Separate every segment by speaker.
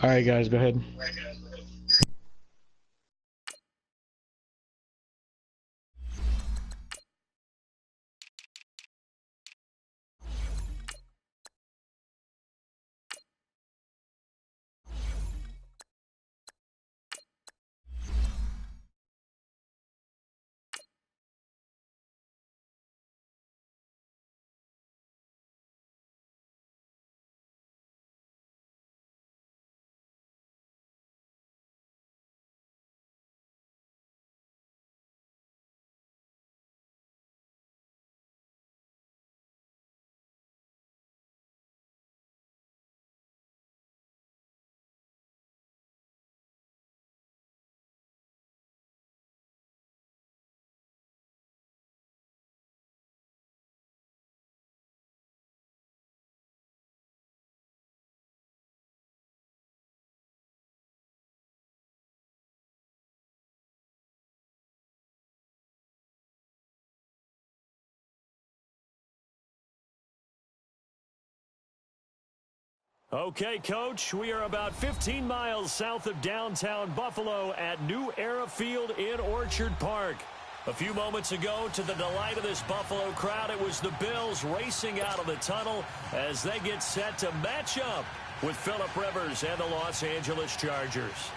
Speaker 1: All right, guys, go ahead.
Speaker 2: Okay, Coach, we are about 15 miles south of downtown Buffalo at New Era Field in Orchard Park. A few moments ago, to the delight of this Buffalo crowd, it was the Bills racing out of the tunnel as they get set to match up with Phillip Rivers and the Los Angeles Chargers.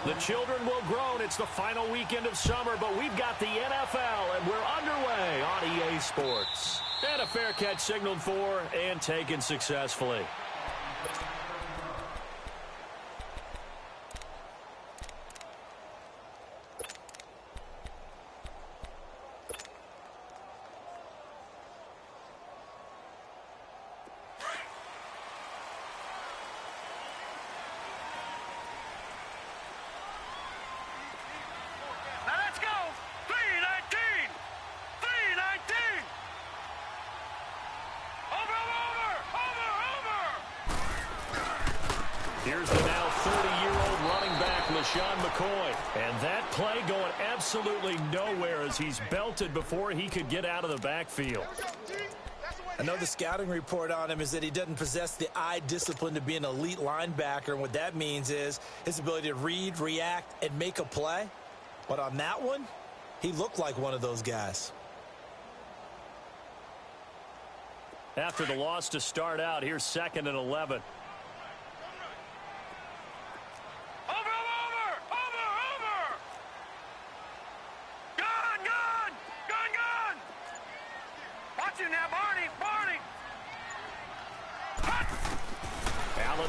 Speaker 2: The children will groan. It's the final weekend of summer, but we've got the NFL, and we're underway on EA Sports. And a fair catch signaled for and taken successfully. Here's the now 30-year-old running back, LaShawn McCoy. And that play going absolutely nowhere as he's belted before he could get out of the backfield.
Speaker 3: I know the scouting report on him is that he doesn't possess the eye discipline to be an elite linebacker. And what that means is his ability to read, react, and make a play. But on that one, he looked like one of those guys.
Speaker 2: After the loss to start out, here's 2nd and 11.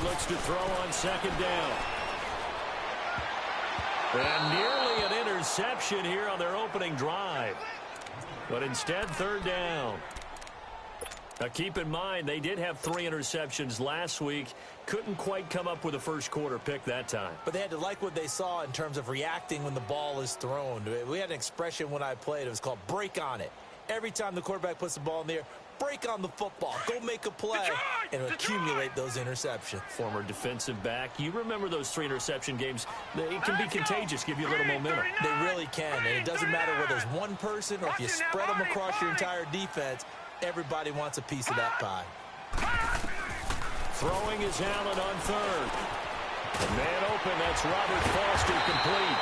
Speaker 2: Looks to throw on 2nd down. And nearly an interception here on their opening drive. But instead, 3rd down. Now keep in mind, they did have 3 interceptions last week. Couldn't quite come up with a first quarter pick that time.
Speaker 3: But they had to like what they saw in terms of reacting when the ball is thrown. We had an expression when I played. It was called break on it. Every time the quarterback puts the ball in the air, break on the football. Go make a play and accumulate those interceptions.
Speaker 2: Former defensive back. You remember those 3 interception games. They can be contagious, give you a little momentum.
Speaker 3: They really can. And it doesn't matter whether it's one person or if you spread them across your entire defense, everybody wants a piece of that pie.
Speaker 2: Throwing is Allen on 3rd. The man open, that's Robert Foster, complete.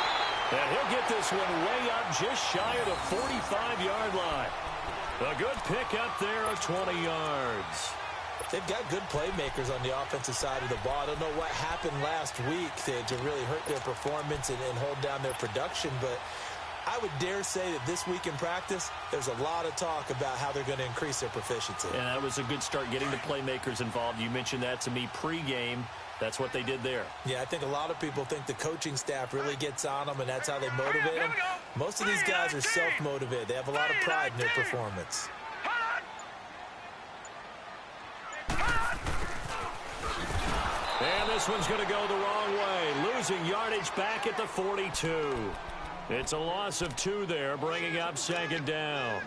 Speaker 2: And he'll get this one way up just shy of the 45-yard line. A good pick up there of 20 yards.
Speaker 3: They've got good playmakers on the offensive side of the ball. I don't know what happened last week to really hurt their performance and hold down their production, but I would dare say that this week in practice, there's a lot of talk about how they're going to increase their proficiency.
Speaker 2: And that was a good start getting the playmakers involved. You mentioned that to me pregame. That's what they did there.
Speaker 3: Yeah, I think a lot of people think the coaching staff really gets on them, and that's how they motivate them. Most of these guys are self-motivated. They have a lot of pride in their performance.
Speaker 2: And this one's going to go the wrong way. Losing yardage back at the 42. It's a loss of 2 there, bringing up 2nd down.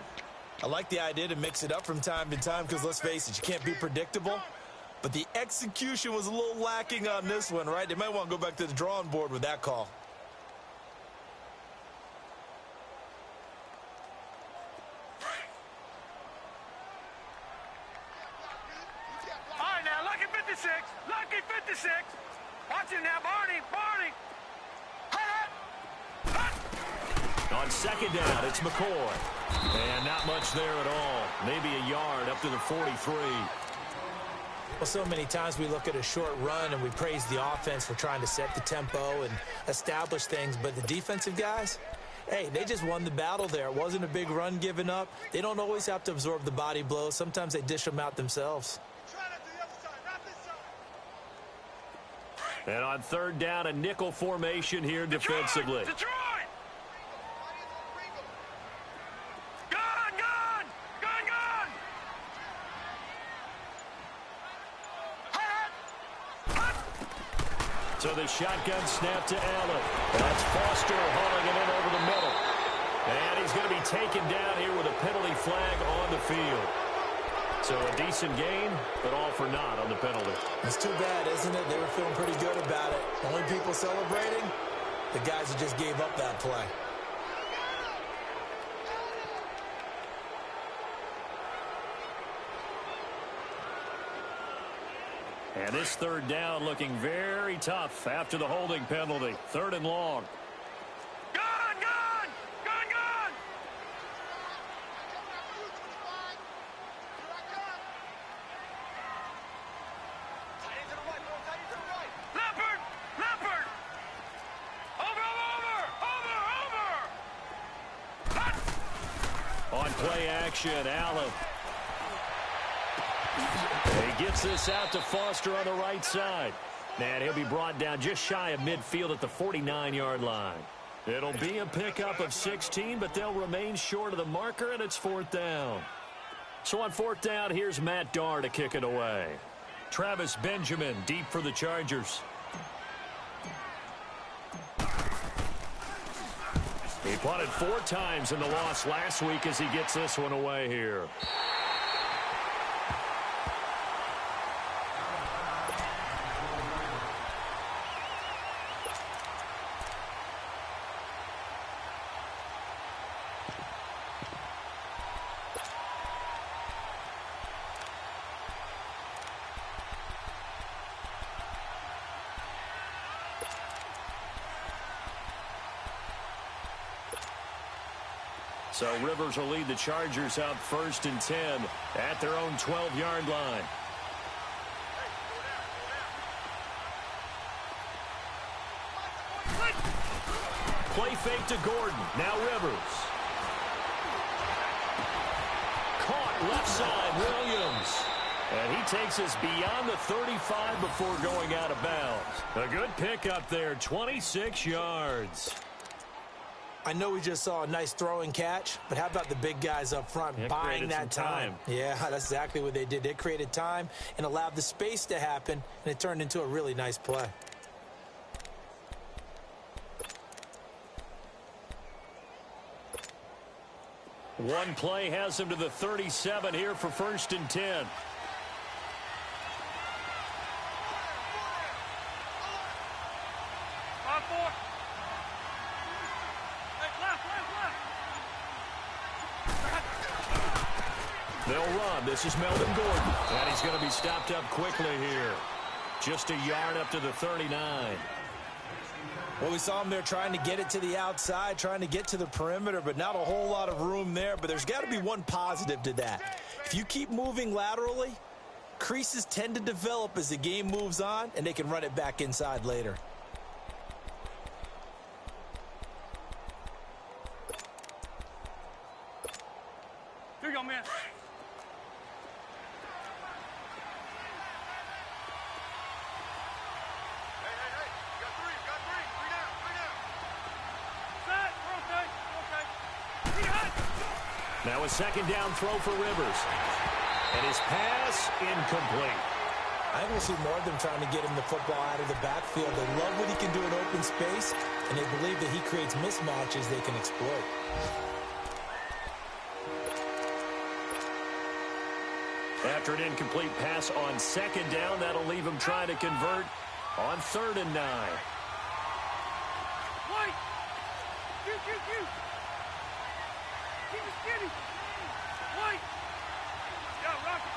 Speaker 3: I like the idea to mix it up from time to time because, let's face it, you can't be predictable. But the execution was a little lacking on this one, right? They might want to go back to the drawing board with that call.
Speaker 2: On second down, it's McCoy. And not much there at all. Maybe a yard up to the 43.
Speaker 3: Well, so many times we look at a short run and we praise the offense for trying to set the tempo and establish things. But the defensive guys, hey, they just won the battle there. It wasn't a big run given up. They don't always have to absorb the body blows. Sometimes they dish them out themselves.
Speaker 2: And on third down, a nickel formation here defensively.
Speaker 1: Detroit!
Speaker 2: So the shotgun snap to Allen. That's Foster hauling it in over the middle. And he's going to be taken down here with a penalty flag on the field. So a decent gain, but all for naught on the penalty.
Speaker 3: It's too bad, isn't it? They were feeling pretty good about it. Only people celebrating, the guys who just gave up that play.
Speaker 2: And this third down looking very tough after the holding penalty. Third and long. On play action, Allen. He gets this out to Foster on the right side. And he'll be brought down just shy of midfield at the 49-yard line. It'll be a pickup of 16, but they'll remain short of the marker, and it's fourth down. So on fourth down, here's Matt Darr to kick it away. Travis Benjamin deep for the Chargers. He punted 4 times in the loss last week as he gets this one away here. So Rivers will lead the Chargers out first and 10 at their own 12-yard line. Play fake to Gordon. Now Rivers. Caught left side, Williams. And he takes us beyond the 35 before going out of bounds. A good pickup there, 26 yards.
Speaker 3: I know we just saw a nice throwing catch, but how about the big guys up front buying that time? Yeah, that's exactly what they did. They created time and allowed the space to happen, and it turned into a really nice play.
Speaker 2: One play has him to the 37 here for first and 10. They'll run. This is Melvin Gordon. And he's going to be stopped up quickly here. Just a yard up to the 39.
Speaker 3: Well, we saw him there trying to get it to the outside, trying to get to the perimeter, but not a whole lot of room there. But there's got to be one positive to that. If you keep moving laterally, creases tend to develop as the game moves on, and they can run it back inside later.
Speaker 1: Here you go, man.
Speaker 2: Now a second down throw for Rivers. And his pass incomplete.
Speaker 3: I think we'll see more of them trying to get him the football out of the backfield. They love what he can do in open space, and they believe that he creates mismatches they can exploit.
Speaker 2: After an incomplete pass on second down, that'll leave him trying to convert on 3rd and 9.
Speaker 1: White! Keep it skinny! White! Yeah, rock it!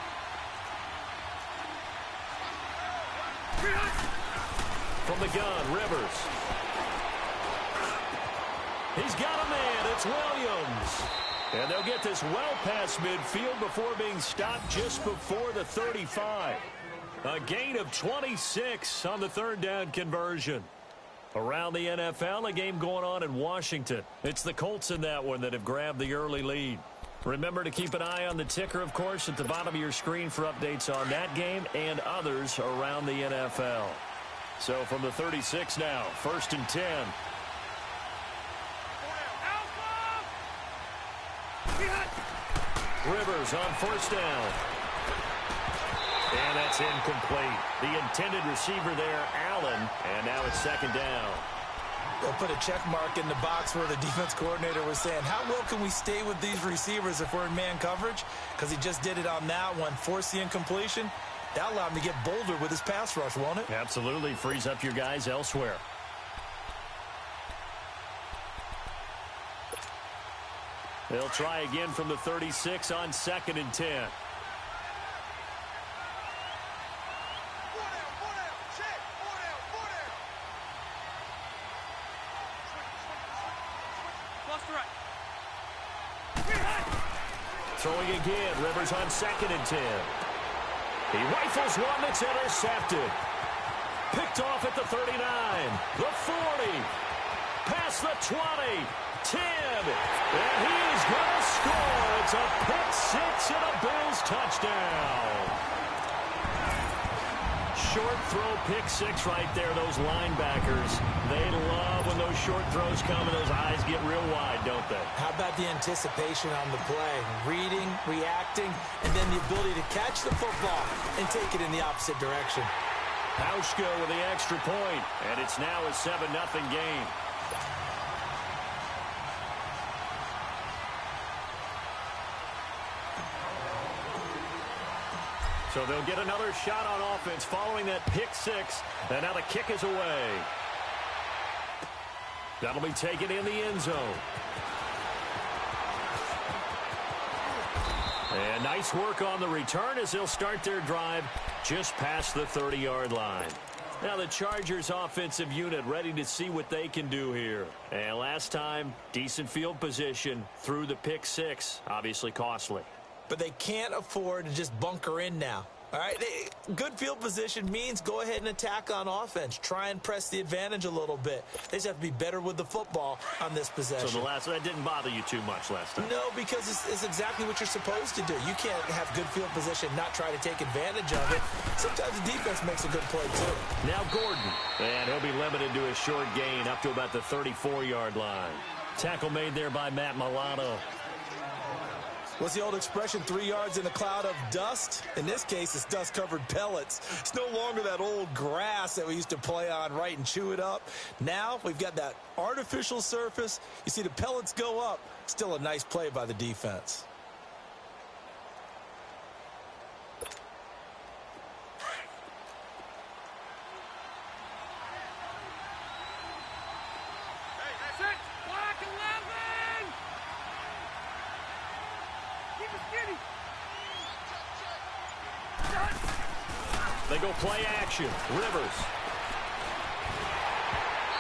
Speaker 2: From the gun, Rivers. He's got a man It's Williams. And they'll get this well past midfield before being stopped just before the 35. A gain of 26 on the third down conversion. Around the NFL, a game going on in Washington. It's the Colts in that one that have grabbed the early lead. Remember to keep an eye on the ticker, of course, at the bottom of your screen for updates on that game and others around the NFL. So from the 36 now, 1st and 10. Rivers on 1st down. And that's incomplete. The intended receiver there, Allen, and now it's 2nd down.
Speaker 3: They'll put a check mark in the box where the defense coordinator was saying, how well can we stay with these receivers if we're in man coverage? Because he just did it on that one, forced the incompletion. That'll allow him to get bolder with his pass rush, won't it?
Speaker 2: Absolutely. Frees up your guys elsewhere. They'll try again from the 36 on 2nd and 10. Throwing again. Rivers on 2nd and 10. He rifles one that's intercepted. Picked off at the 39. The 40. Past the 20. 10. And he's going to score. It's a pick six and a Bills touchdown. Short throw pick six right there. Those linebackers, they love when those short throws come and those eyes get real wide, don't they?
Speaker 3: How about the anticipation on the play? Reading, reacting, and then the ability to catch the football and take it in the opposite direction.
Speaker 2: Hauschka with the extra point, and it's now a 7-0 game. So they'll get another shot on offense following that pick six, and now the kick is away. That'll be taken in the end zone. And nice work on the return as they'll start their drive just past the 30-yard line. Now the Chargers offensive unit ready to see what they can do here. And last time, decent field position through the pick six, obviously costly.
Speaker 3: But they can't afford to just bunker in now. All right, good field position means go ahead and attack on offense. Try and press the advantage a little bit. They just have to be better with the football on this possession.
Speaker 2: So that didn't bother you too much last time?
Speaker 3: No, because it's exactly what you're supposed to do. You can't have good field position, not try to take advantage of it. Sometimes the defense makes a good play, too.
Speaker 2: Now Gordon, and he'll be limited to a short gain up to about the 34-yard line. Tackle made there by Matt Milano.
Speaker 3: What's the old expression, 3 yards in a cloud of dust? In this case, it's dust-covered pellets. It's no longer that old grass that we used to play on, right, and chew it up. Now we've got that artificial surface. You see the pellets go up. Still a nice play by the defense.
Speaker 2: They go play action. Rivers.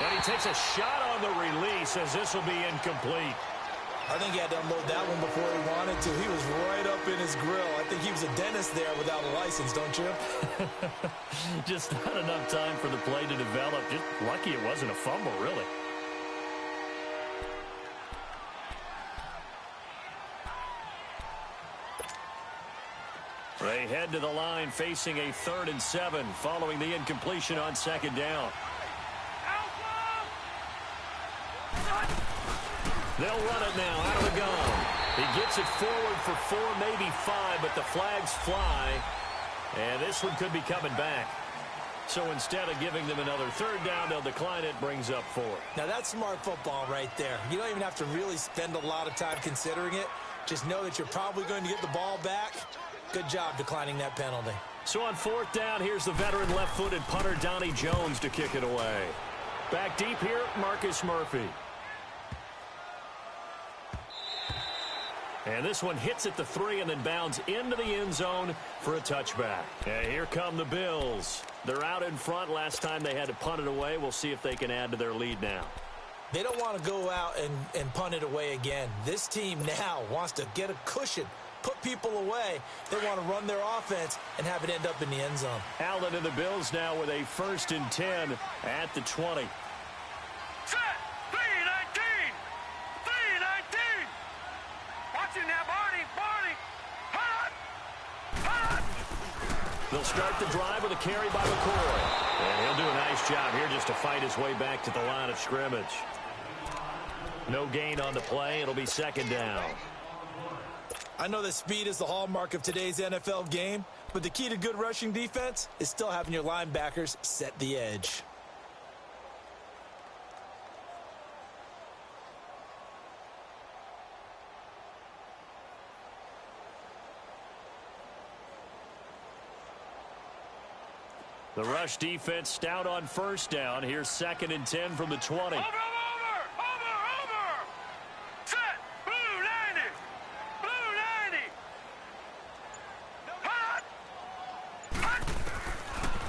Speaker 2: And he takes a shot on the release as this will be incomplete.
Speaker 3: I think he had to unload that one before he wanted to. He was right up in his grill. I think he was a dentist there without a license, don't you?
Speaker 2: Just not enough time for the play to develop. Just lucky it wasn't a fumble, really. They head to the line facing a 3rd and 7 following the incompletion on 2nd down. They'll run it now out of the gun. He gets it forward for 4, maybe 5, but the flags fly. And this one could be coming back. So instead of giving them another 3rd down, they'll decline it, brings up 4.
Speaker 3: Now that's smart football right there. You don't even have to really spend a lot of time considering it. Just know that you're probably going to get the ball back. Good job declining that penalty.
Speaker 2: So on 4th down, here's the veteran left-footed punter Donnie Jones to kick it away. Back deep here, Marcus Murphy. And this one hits at the 3 and then bounds into the end zone for a touchback. And here come the Bills. They're out in front. Last time they had to punt it away. We'll see if they can add to their lead now.
Speaker 3: They don't want to go out and punt it away again. This team now wants to get a cushion, put people away. They want to run their offense and have it end up in the end zone.
Speaker 2: Allen and the Bills now with a 1st and 10 at the 20.
Speaker 1: Set. 3-19. 3-19. Watch it now, Barney. Barney. Hot. Hot.
Speaker 2: They'll start the drive with a carry by McCoy. And he'll do a nice job here just to fight his way back to the line of scrimmage. No gain on the play. It'll be 2nd down.
Speaker 3: I know that speed is the hallmark of today's NFL game, but the key to good rushing defense is still having your linebackers set the edge.
Speaker 2: The rush defense stout on 1st down. Here's 2nd and 10 from the 20.
Speaker 1: Over. Set. Blue 90. Blue 90. Hot. Hot.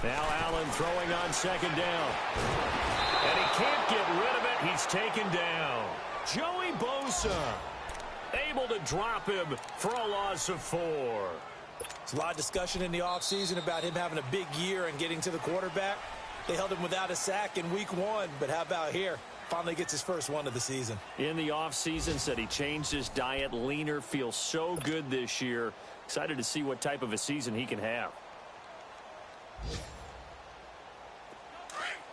Speaker 2: Now Allen throwing on 2nd down. And he can't get rid of it. He's taken down. Joey Bosa able to drop him for a loss of 4.
Speaker 3: There's a lot of discussion in the offseason about him having a big year and getting to the quarterback. They held him without a sack in week 1, but how about here? Finally gets his first one of the season.
Speaker 2: In the offseason, said he changed his diet, leaner, feels so good this year. Excited to see what type of a season he can have.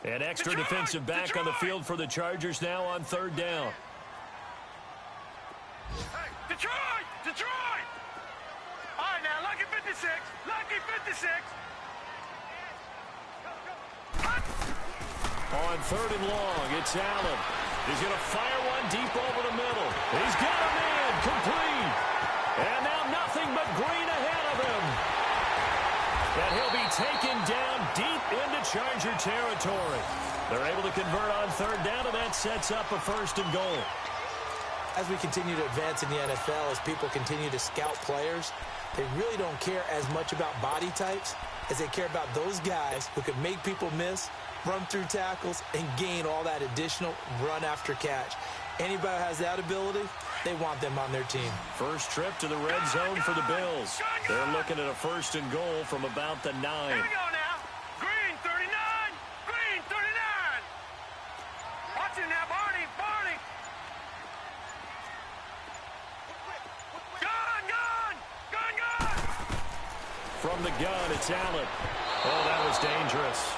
Speaker 2: An extra defensive back on the field for the Chargers now on 3rd down.
Speaker 1: Detroit! Detroit! All right, now, Lucky 56. Lucky 56.
Speaker 2: On 3rd and long, it's Allen. He's going to fire one deep over the middle. He's got a man complete. And now nothing but green ahead of him. And he'll be taken down deep into Charger territory. They're able to convert on 3rd down, and that sets up a 1st and goal.
Speaker 3: As we continue to advance in the NFL, as people continue to scout players, they really don't care as much about body types as they care about those guys who can make people miss, run through tackles, and gain all that additional run after catch. Anybody who has that ability, they want them on their team.
Speaker 2: First trip to the red zone for the Bills. They're looking at a 1st and goal from about the 9.
Speaker 1: Here we go now. Green 39. Green 39. Watch it now, Barney. Barney. Gun.
Speaker 2: From the gun, it's Allen. Oh, that was dangerous.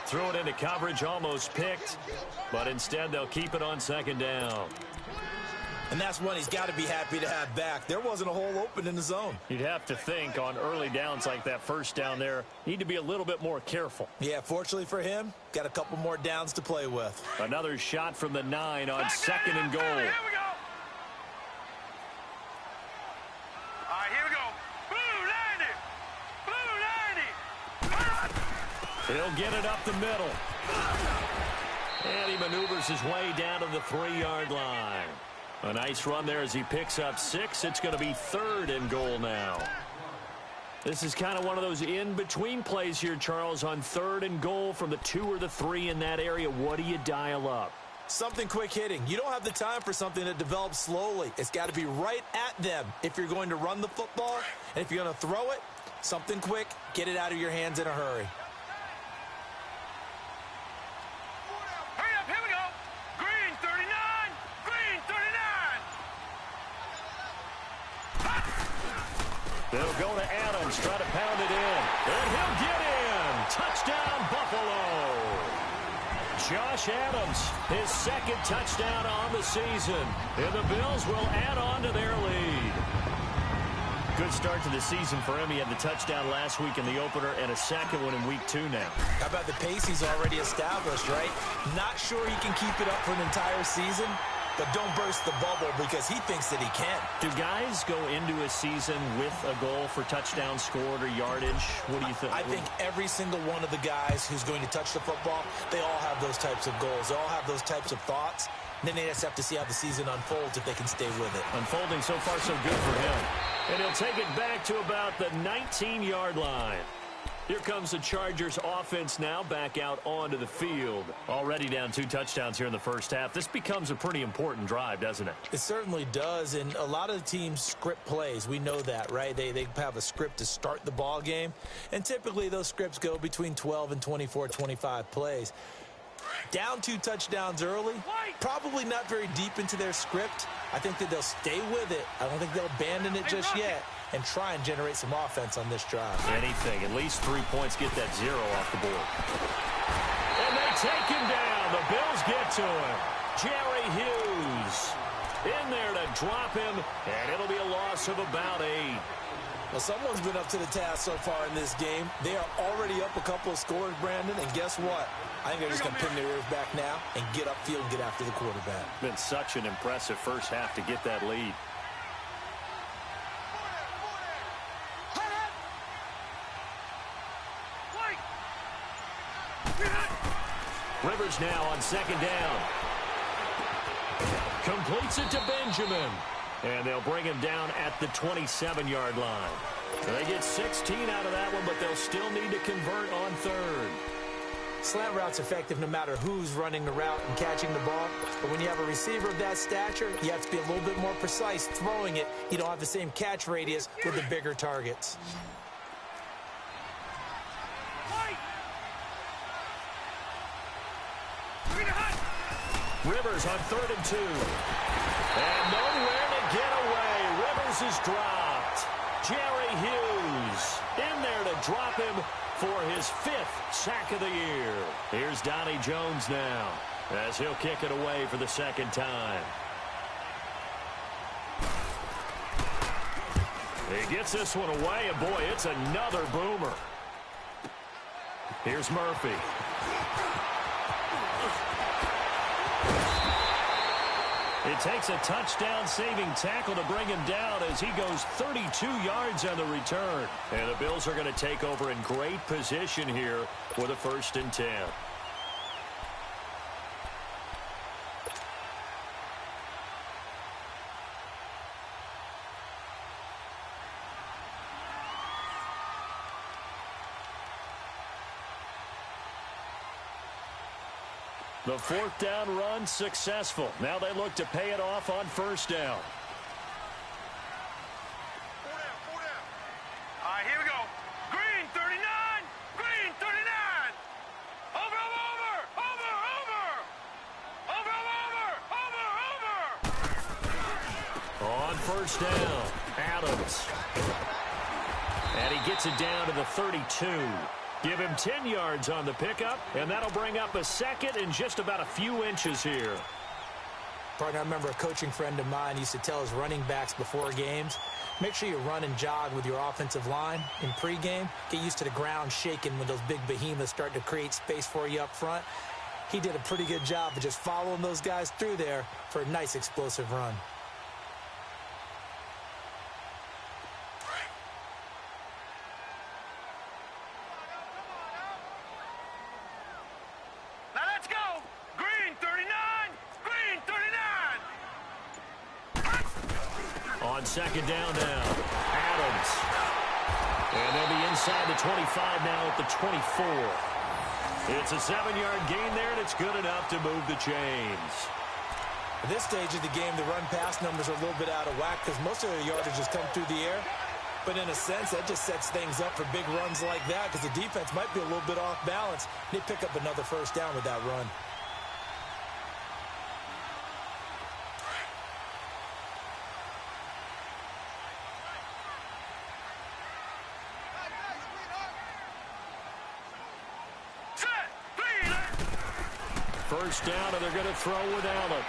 Speaker 2: Threw it into coverage, almost picked, but instead they'll keep it on 2nd down.
Speaker 3: And that's one he's got to be happy to have back. There wasn't a hole open in the zone.
Speaker 2: You'd have to think on early downs like that 1st down there, need to be a little bit more careful.
Speaker 3: Yeah, fortunately for him, got a couple more downs to play with.
Speaker 2: Another shot from the 9 on 2nd and goal.
Speaker 1: Here we go. All right, here we go. Blue 90. Blue 90. Hot.
Speaker 2: He'll get it up the middle. And he maneuvers his way down to the 3-yard line. A nice run there as he picks up 6. It's going to be 3rd and goal now. This is kind of one of those in-between plays here, Charles, on 3rd and goal from the 2 or the 3 in that area. What do you dial up?
Speaker 3: Something quick hitting. You don't have the time for something that develops slowly. It's got to be right at them if you're going to run the football. And if you're going to throw it, something quick, get it out of your hands in a hurry.
Speaker 1: Hurry up, here we go. Green 39. Green 39.
Speaker 2: They'll go to Adams, try to pound it in. And he'll get in. Touchdown, Buffalo. Josh Adams, his 2nd touchdown on the season. And the Bills will add on to their lead. Good start to the season for him. He had the touchdown last week in the opener and a 2nd one in week 2 now.
Speaker 3: How about the pace he's already established, right? Not sure he can keep it up for an entire season, but don't burst the bubble because he thinks that he can.
Speaker 2: Do guys go into a season with a goal for touchdown scored or yardage? What do you think?
Speaker 3: I think every single one of the guys who's going to touch the football, they all have those types of goals. They all have those types of thoughts. And then they just have to see how the season unfolds if they can stay with it.
Speaker 2: Unfolding so far so good for him. And he'll take it back to about the 19-yard line. Here comes the Chargers offense now back out onto the field. Already down 2 touchdowns here in the first half. This becomes a pretty important drive, doesn't it?
Speaker 3: It certainly does, and a lot of the teams script plays. We know that, right? They have a script to start the ball game, and typically those scripts go between 12 and 24, 25 plays. Down 2 touchdowns early, probably not very deep into their script. I think that they'll stay with it. I don't think they'll abandon it just yet and try and generate some offense on this drive.
Speaker 2: Anything, at least 3 points, get that 0 off the board. And they take him down. The Bills get to him. Jerry Hughes in there to drop him, and it'll be a loss of about 8.
Speaker 3: Well, someone's been up to the task so far in this game. They are already up a couple of scores, Brandon, and guess what? I think they're just going to pin their ears back now and get upfield and get after the quarterback.
Speaker 2: Been such an impressive first half to get that lead. Rivers now on 2nd down. Completes it to Benjamin. And they'll bring him down at the 27-yard line. So they get 16 out of that one, but they'll still need to convert on 3rd.
Speaker 3: Slant route's effective no matter who's running the route and catching the ball. But when you have a receiver of that stature, you have to be a little bit more precise throwing it. You don't have the same catch radius with the bigger targets.
Speaker 2: Rivers on 3rd and 2. And nowhere to get away. Rivers is dropped. Jerry Hughes in there to drop him for his 5th sack of the year. Here's Donnie Jones now as he'll kick it away for the 2nd time. He gets this one away, and boy, it's another boomer. Here's Murphy. It takes a touchdown-saving tackle to bring him down as he goes 32 yards on the return. And the Bills are going to take over in great position here with a 1st and 10. The 4th down run successful. Now they look to pay it off on 1st down.
Speaker 1: 4 down, 4 down. All right, here we go. Green 39. Green 39. Over, over, over, over. Over, over, over, over.
Speaker 2: On 1st down, Adams. And he gets it down to the 32. Give him 10 yards on the pickup, and that'll bring up a 2nd and just about a few inches here.
Speaker 3: Partner, I remember a coaching friend of mine used to tell his running backs before games, make sure you run and jog with your offensive line in pregame. Get used to the ground shaking when those big behemoths start to create space for you up front. He did a pretty good job of just following those guys through there for a nice explosive run.
Speaker 2: On 2nd down now, Adams. And they'll be inside the 25 now at the 24. It's a 7-yard gain there, and it's good enough to move the chains.
Speaker 3: At this stage of the game, the run-pass numbers are a little bit out of whack because most of their yardage has come through the air. But in a sense, that just sets things up for big runs like that because the defense might be a little bit off balance. They pick up another 1st down with that run.
Speaker 2: First down, and they're going to throw without it.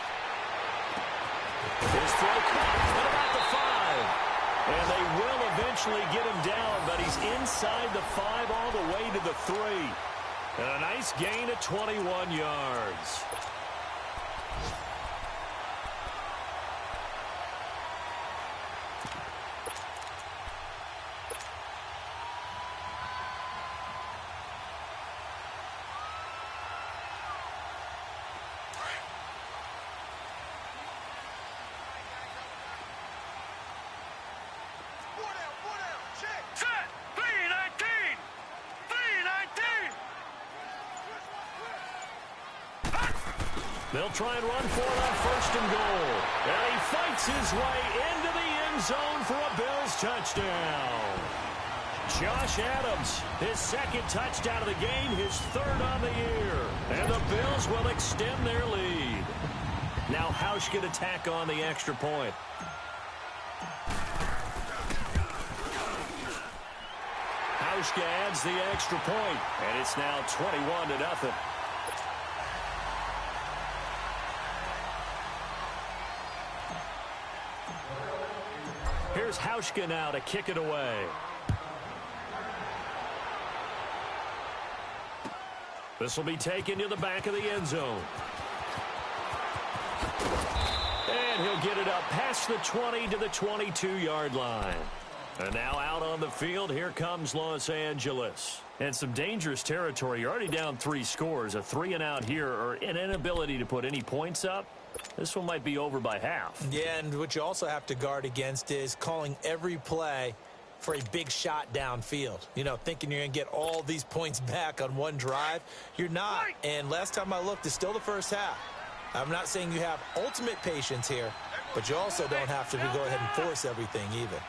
Speaker 2: His throw caught at about the 5. And they will eventually get him down, but he's inside the 5 all the way to the 3. And a nice gain of 21 yards. They'll try and run for it on first and goal. And he fights his way into the end zone for a Bills touchdown. Josh Adams, his second touchdown of the game, his third on the year. And the Bills will extend their lead. Now Hauschka to tack on the extra point. Hauschka adds the extra point, and it's now 21-0. Here's Hauschka now to kick it away. This will be taken to the back of the end zone. And he'll get it up past the 20 to the 22-yard line. And now out on the field, here comes Los Angeles. And some dangerous territory. You're already down 3 scores. A 3-and-out here, or an inability to put any points up. This one might be over by half.
Speaker 3: Yeah, and what you also have to guard against is calling every play for a big shot downfield. You know, thinking you're going to get all these points back on one drive. You're not. And last time I looked, it's still the first half. I'm not saying you have ultimate patience here, but you also don't have to go ahead and force everything either.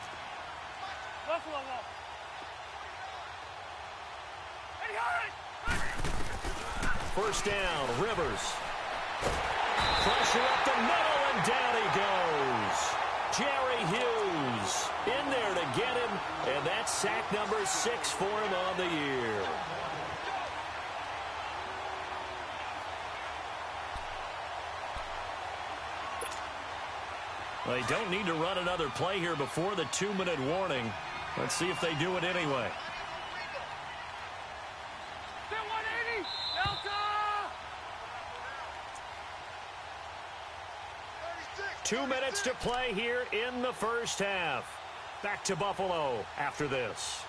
Speaker 2: First down, Rivers. Pressure up the middle, and down he goes. Jerry Hughes in there to get him, and that's sack number 6 for him on the year. They don't need to run another play here before the 2-minute warning. Let's see if they do it anyway. 2 minutes to play here in the first half. Back to Buffalo after this.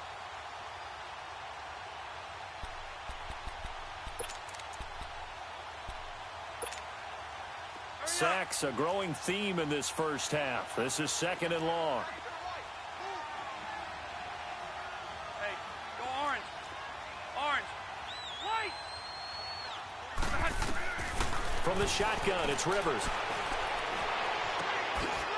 Speaker 2: Sacks, a growing theme in this first half. This is 2nd and long.
Speaker 1: Hey, go orange. Orange. White.
Speaker 2: From the shotgun, it's Rivers.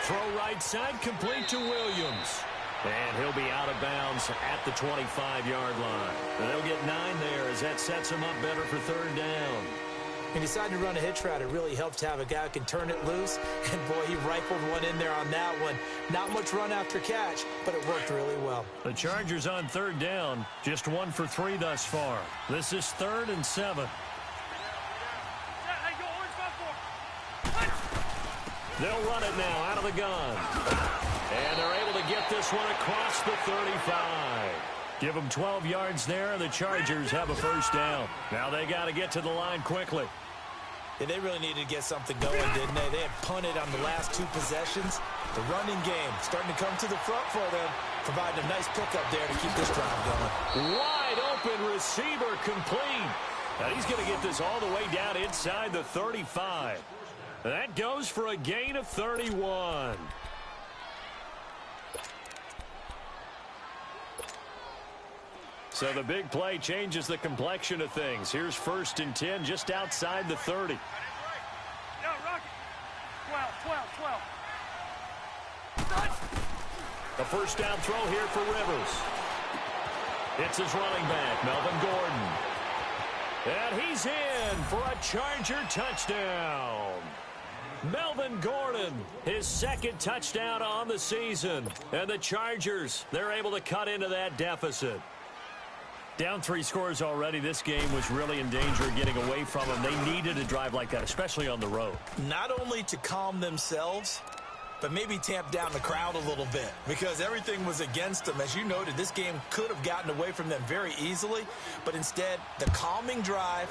Speaker 2: Throw right side, complete to Williams. And he'll be out of bounds at the 25-yard line. And they'll get 9 there as that sets him up better for 3rd down.
Speaker 3: He decided to run a hitch route. It really helps to have a guy who can turn it loose. And, boy, he rifled one in there on that one. Not much run after catch, but it worked really well.
Speaker 2: The Chargers on 3rd down, just 1 for 3 thus far. This is 3rd and 7. They'll run it now out of the gun. And they're able to get this one across the 35. Give them 12 yards there, and the Chargers have a first down. Now they got to get to the line quickly.
Speaker 3: Yeah, they really needed to get something going, didn't they? They had punted on the last 2 possessions. The running game starting to come to the front for them, providing a nice pickup there to keep this drive going.
Speaker 2: Wide open receiver complete. Now he's going to get this all the way down inside the 35. That goes for a gain of 31. So the big play changes the complexion of things. Here's 1st and 10 just outside the 30.
Speaker 1: Yeah, Rocky. 12.
Speaker 2: The first down throw here for Rivers. It's his running back, Melvin Gordon. And he's in for a Charger touchdown. Melvin Gordon, his 2nd touchdown on the season. And the Chargers, they're able to cut into that deficit. Down 3 scores already. This game was really in danger of getting away from them. They needed a drive like that, especially on the road.
Speaker 3: Not only to calm themselves, but maybe tamp down the crowd a little bit, because everything was against them. As you noted, this game could have gotten away from them very easily, but instead, the calming drive,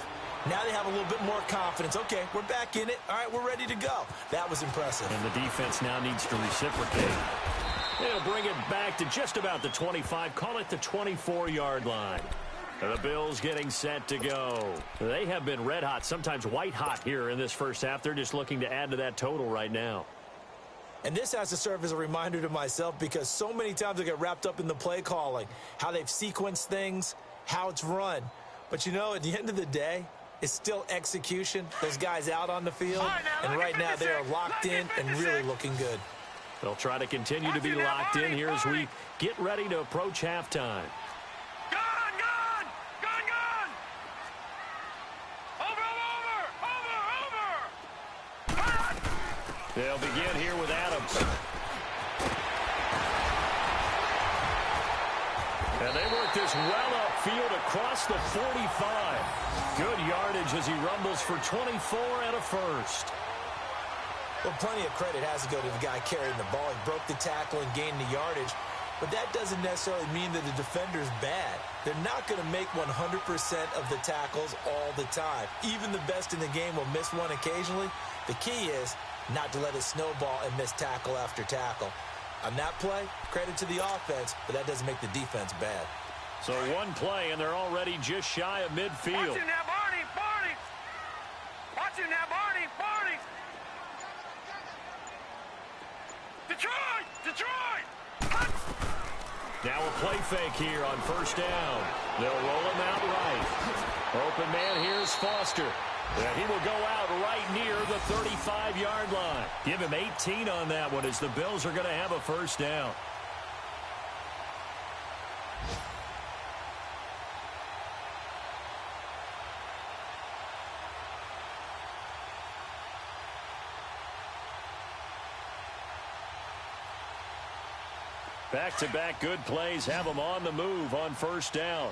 Speaker 3: now they have a little bit more confidence. Okay, we're back in it. All right, we're ready to go. That was impressive.
Speaker 2: And the defense now needs to reciprocate. They'll bring it back to just about the 25, call it the 24-yard line. And the Bills getting set to go. They have been red hot, sometimes white hot here in this first half. They're just looking to add to that total right now.
Speaker 3: And this has to serve as a reminder to myself, because so many times I get wrapped up in the play calling, how they've sequenced things, how it's run. But, you know, at the end of the day, It's still execution. Those guys out on the field, and right now they are locked in and really looking good.
Speaker 2: They'll try to continue to be locked in here as we get ready to approach halftime. They'll begin here with Adams. And they work this well upfield across the 45. Good yardage as he rumbles for 24 and a first.
Speaker 3: Well, plenty of credit has to go to the guy carrying the ball. He broke the tackle and gained the yardage. But that doesn't necessarily mean that the defender's bad. They're not going to make 100% of the tackles all the time. Even the best in the game will miss one occasionally. The key is not to let it snowball and miss tackle after tackle. On that play, credit to the offense, but that doesn't make the defense bad.
Speaker 2: So one play, and they're already just shy of midfield.
Speaker 1: Watch him now, Barney, Barney. Watch him now, Barney, Barney. Detroit, Detroit.
Speaker 2: Now a play fake here on first down. They'll roll him out right. Open man, here's Foster. And he will go out right near the 35-yard line. Give him 18 on that one as the Bills are going to have a first down. Back-to-back good plays have them on the move on first down.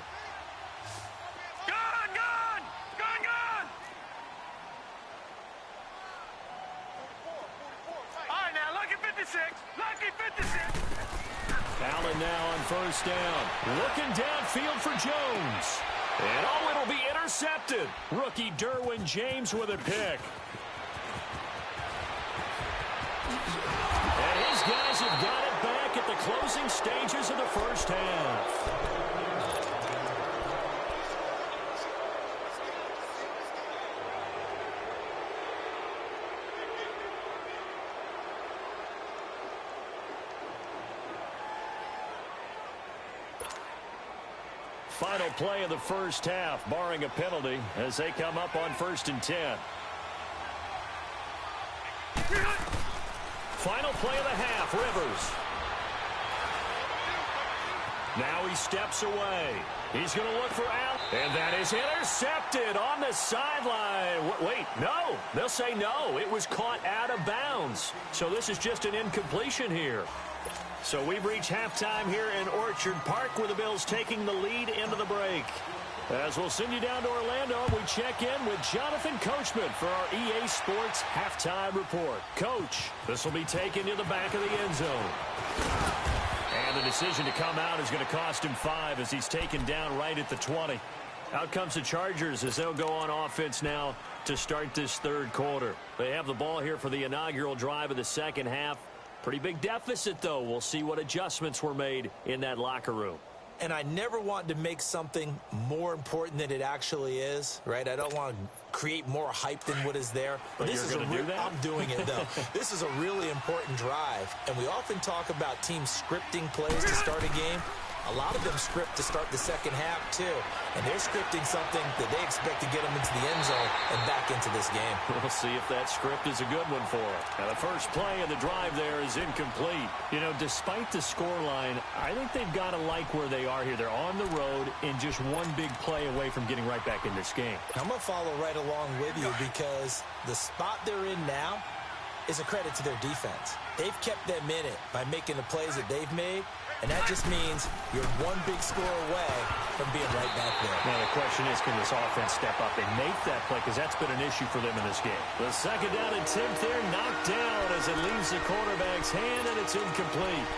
Speaker 2: Allen now on first down. Looking downfield for Jones. And oh, it'll be intercepted. Rookie Derwin James with a pick. And his guys have got it back at the closing stages of the first half. Final play of the first half, barring a penalty, as they come up on 1st and 10. Final play of the half, Rivers. Now he steps away. He's going to look for Allen. And that is intercepted on the sideline. Wait, no. They'll say no. It was caught out of bounds. So this is just an incompletion here. So we've reached halftime here in Orchard Park with the Bills taking the lead into the break. As we'll send you down to Orlando, we check in with Jonathan Coachman for our EA Sports Halftime Report. Coach, this will be taken to the back of the end zone. And the decision to come out is going to cost him 5 as he's taken down right at the 20. Out comes the Chargers as they'll go on offense now to start this third quarter. They have the ball here for the inaugural drive of the second half. Pretty big deficit, though. We'll see what adjustments were made in that locker room.
Speaker 3: And I never want to make something more important than it actually is, right? I don't want to create more hype than what is there.
Speaker 2: But
Speaker 3: this
Speaker 2: you're
Speaker 3: is
Speaker 2: going to do that?
Speaker 3: I'm doing it, though. This is a really important drive. And we often talk about teams scripting plays to start a game. A lot of them script to start the second half, too. And they're scripting something that they expect to get them into the end zone and back into this game.
Speaker 2: We'll see if that script is a good one for them. Now, the first play of the drive there is incomplete. You know, despite the scoreline, I think they've got to like where they are here. They're on the road and just one big play away from getting right back in this game.
Speaker 3: I'm going to follow right along with you because the spot they're in now is a credit to their defense. They've kept them in it by making the plays that they've made. And that just means you're one big score away from being right back there.
Speaker 2: Now, the question is, can this offense step up and make that play? Because that's been an issue for them in this game. The second down attempt there, knocked down as it leaves the quarterback's hand, and it's incomplete.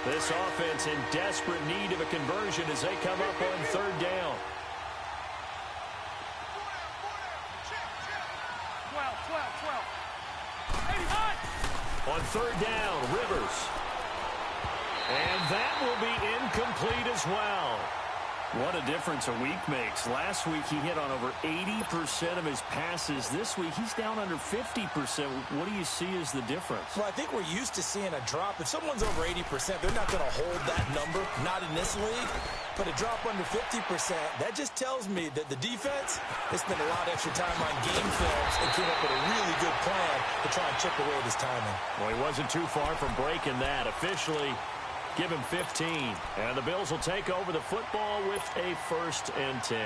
Speaker 2: This offense in desperate need of a conversion as they come up on third down.
Speaker 1: 12.
Speaker 2: On third down, Rivers. And that will be incomplete as well. What a difference a week makes. Last week he hit on over 80% of his passes. This week he's down under 50%. What do you see as the difference?
Speaker 3: Well, I think we're used to seeing a drop. If someone's over 80%, they're not going to hold that number. Not in this league. But a drop under 50%, that just tells me that the defense has spent a lot of extra time on game films and came up with a really good plan to try and chip away at his timing.
Speaker 2: Well, he wasn't too far from breaking that. Officially, give him 15. And the Bills will take over the football with a 1st and 10.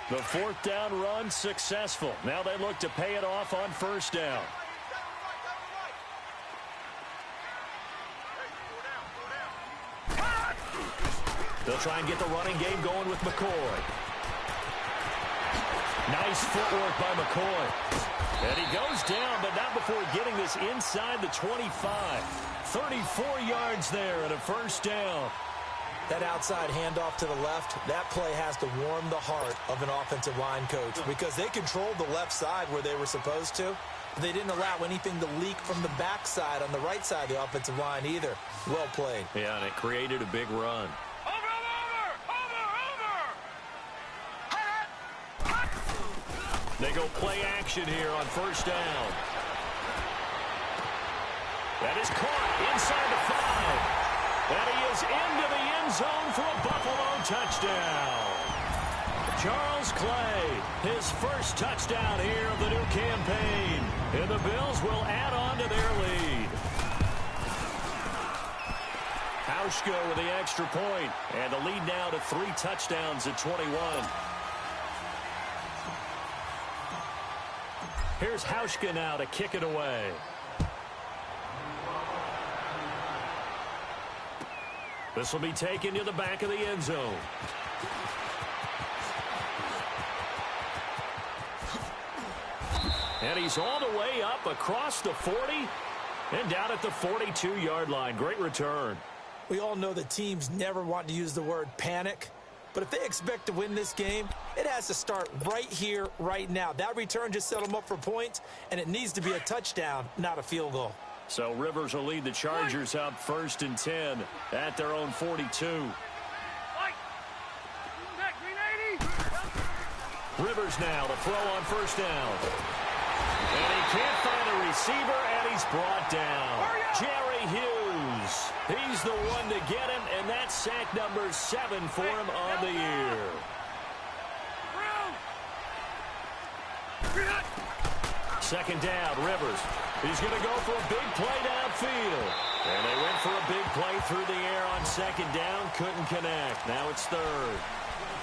Speaker 2: The 4th down run successful. Now they look to pay it off on 1st down. They'll try and get the running game going with McCoy. Nice footwork by McCoy. And he goes down, but not before getting this inside the 25. 34 yards there and a 1st down.
Speaker 3: That outside handoff to the left, that play has to warm the heart of an offensive line coach because they controlled the left side where they were supposed to. They didn't allow anything to leak from the backside on the right side of the offensive line either. Well played.
Speaker 2: Yeah, and it created a big run. They go play action here on 1st down. That is caught inside the 5. And he is into the end zone for a Buffalo touchdown. Charles Clay, his 1st touchdown here of the new campaign. And the Bills will add on to their lead. Hauschka with the extra point. And the lead now to 3 touchdowns at 21. Here's Hauschka now to kick it away. This will be taken to the back of the end zone. And he's all the way up across the 40 and down at the 42-yard line. Great return.
Speaker 3: We all know that teams never want to use the word panic. But if they expect to win this game, it has to start right here, right now. That return just set them up for points, and it needs to be a touchdown, not a field goal.
Speaker 2: So Rivers will lead the Chargers up 1st and 10 at their own 42. Rivers now to throw on 1st down. And he can't find a receiver, and he's brought down. Jerry Hughes. He's the one to get him, and that's sack number 7 for him on the year. 2nd down, Rivers. He's going to go for a big play downfield. And they went for a big play through the air on 2nd down. Couldn't connect. Now it's 3rd.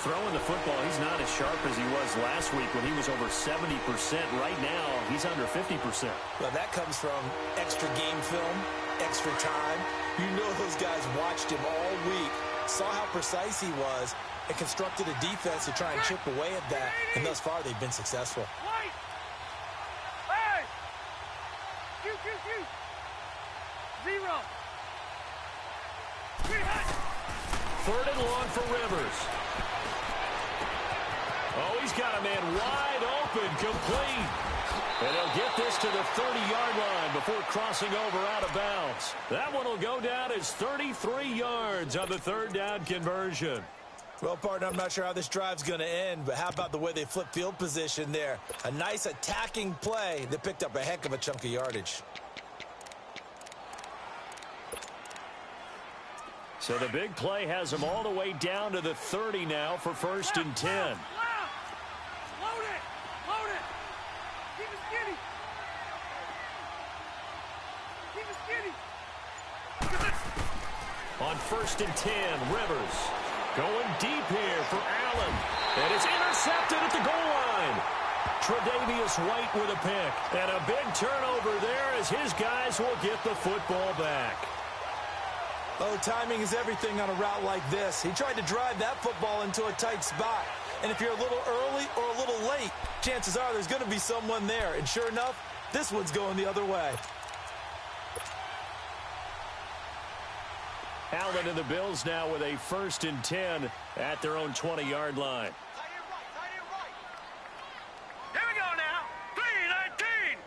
Speaker 2: Throwing the football, he's not as sharp as he was last week when he was over 70%. Right now, he's under 50%.
Speaker 3: Well, that comes from extra game film, extra time. You know those guys watched him all week, saw how precise he was, and constructed a defense to try and chip away at that. And thus far, they've been successful.
Speaker 1: 0.
Speaker 2: 3rd and long for Rivers. Oh, he's got a man wide open, complete. And he'll get this to the 30-yard line before crossing over out of bounds. That one will go down as 33 yards on the 3rd down conversion.
Speaker 3: Well, partner, I'm not sure how this drive's going to end, but how about the way they flip field position there? A nice attacking play that picked up a heck of a chunk of yardage.
Speaker 2: So the big play has him all the way down to the 30 now for 1st and 10.
Speaker 1: Load it! Load it! Keep it skinny! Keep it skinny!
Speaker 2: On 1st and 10, Rivers going deep here for Allen. And it's intercepted at the goal line. Tre'Davious White with a pick. And a big turnover there as his guys will get the football back.
Speaker 3: Oh, timing is everything on a route like this. He tried to drive that football into a tight spot. And if you're a little early or a little late, chances are there's going to be someone there. And sure enough, this one's going the other way.
Speaker 2: Allen and the Bills now with a 1st and 10 at their own 20-yard line.
Speaker 1: Here we go now. 3-19.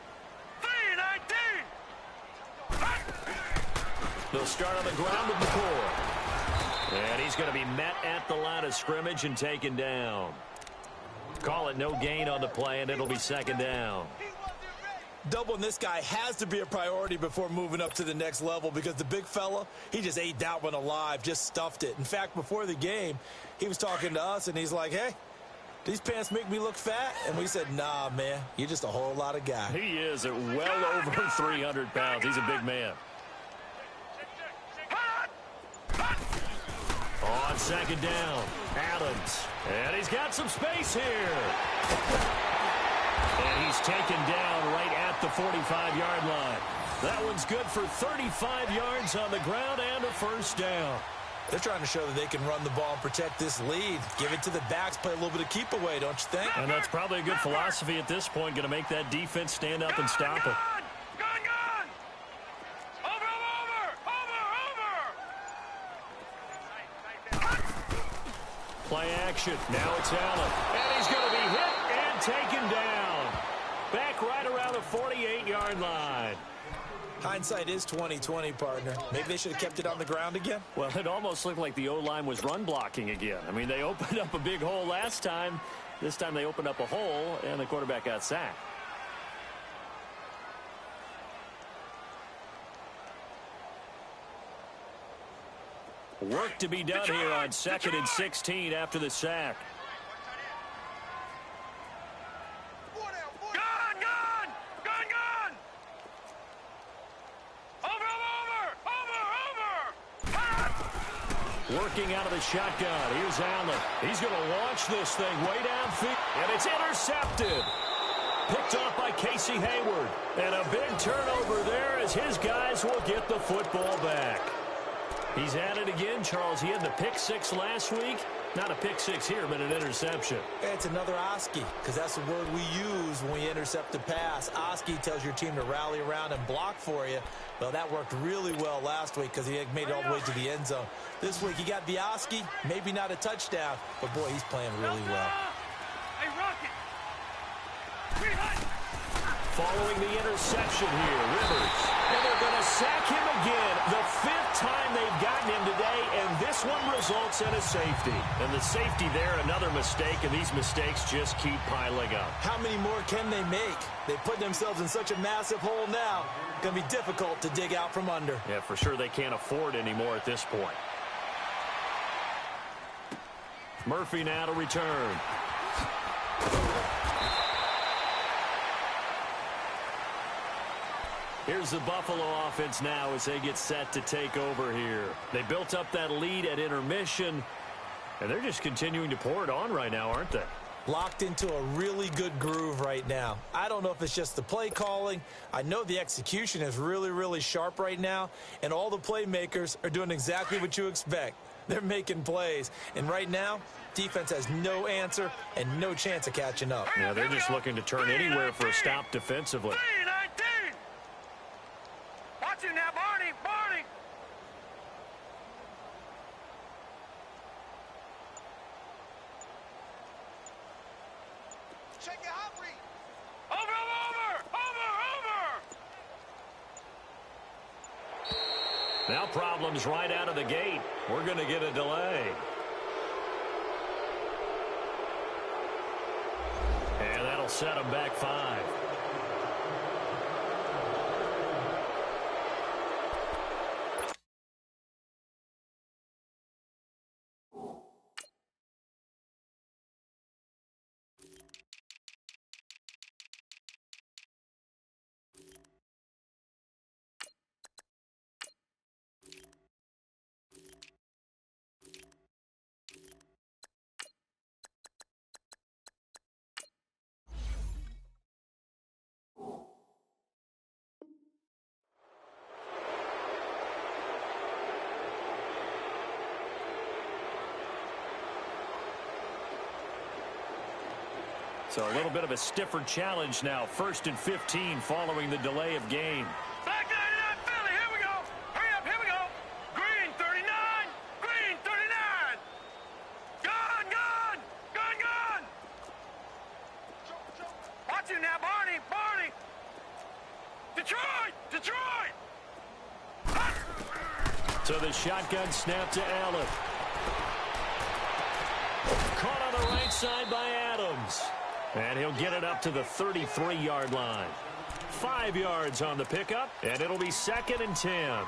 Speaker 1: 3-19.
Speaker 2: They'll start on the ground with McCoy. And he's going to be met at the line of scrimmage and taken down. Call it no gain on the play, and it'll be second down.
Speaker 3: Doubling this guy has to be a priority before moving up to the next level because the big fella, he just ate that one alive, just stuffed it. In fact, before the game, he was talking to us, and he's like, hey, these pants make me look fat? And we said, nah, man, you're just a whole lot of guy.
Speaker 2: He is at well over 300 pounds. He's a big man. On second down, Adams. And he's got some space here. And he's taken down right at the 45-yard line. That one's good for 35 yards on the ground and a first down.
Speaker 3: They're trying to show that they can run the ball and protect this lead. Give it to the backs, play a little bit of keep away, don't you think?
Speaker 2: And that's probably a good philosophy at this point, going to make that defense stand up and stop it. Play action. Now it's Allen. And he's going to be hit and taken down. Back right around the 48-yard line.
Speaker 3: Hindsight is 20/20, partner. Maybe they should have kept it on the ground again.
Speaker 2: Well, it almost looked like the O-line was run blocking again. I mean, they opened up a big hole last time. This time they opened up a hole, and the quarterback got sacked. Work to be done here on 2nd and 16 after the sack. Working out of the shotgun. Here's Allen. He's going to launch this thing way downfield. And it's intercepted. Picked off by Casey Hayward. And a big turnover there as his guys will get the football back. He's at it again, Charles. He had the pick six last week. Not a pick six here, but an interception.
Speaker 3: It's another Oski, because that's the word we use when we intercept a pass. Oski tells your team to rally around and block for you. Well, that worked really well last week because he made it all the way to the end zone. This week, he got the Oski, maybe not a touchdown, but, boy, he's playing really well.
Speaker 1: Hey, Rocket.
Speaker 2: Following the interception here, Rivers. And they're going to sack him again. The 5th time they've gotten him today, and this one results in a safety. And the safety there, another mistake, and these mistakes just keep piling up.
Speaker 3: How many more can they make? They put themselves in such a massive hole now. It's going to be difficult to dig out from under.
Speaker 2: Yeah, for sure they can't afford anymore at this point. Murphy now to return. Here's the Buffalo offense now as they get set to take over here. They built up that lead at intermission, and they're just continuing to pour it on right now, aren't they?
Speaker 3: Locked into a really good groove right now. I don't know if it's just the play calling. I know the execution is really, really sharp right now, and all the playmakers are doing exactly what you expect. They're making plays, and right now, defense has no answer and no chance of catching up.
Speaker 2: Yeah, they're just looking to turn anywhere for a stop defensively.
Speaker 1: Watch him now, Barney! Barney! Check it out, Reed! Over!
Speaker 2: Now problems right out of the gate. We're going to get a delay. And that'll set them back 5. So a little bit of a stiffer challenge now. 1st and 15 following the delay of game.
Speaker 1: Back 99, Philly, here we go. Hurry up, here we go. Green 39, green 39. Gun, gun, gun, gun. Watch him now, Barney, Barney. Detroit, Detroit.
Speaker 2: So the shotgun snap to Allen. Caught on the right side by Adams. And he'll get it up to the 33-yard line. 5 yards on the pickup, and it'll be 2nd and 10.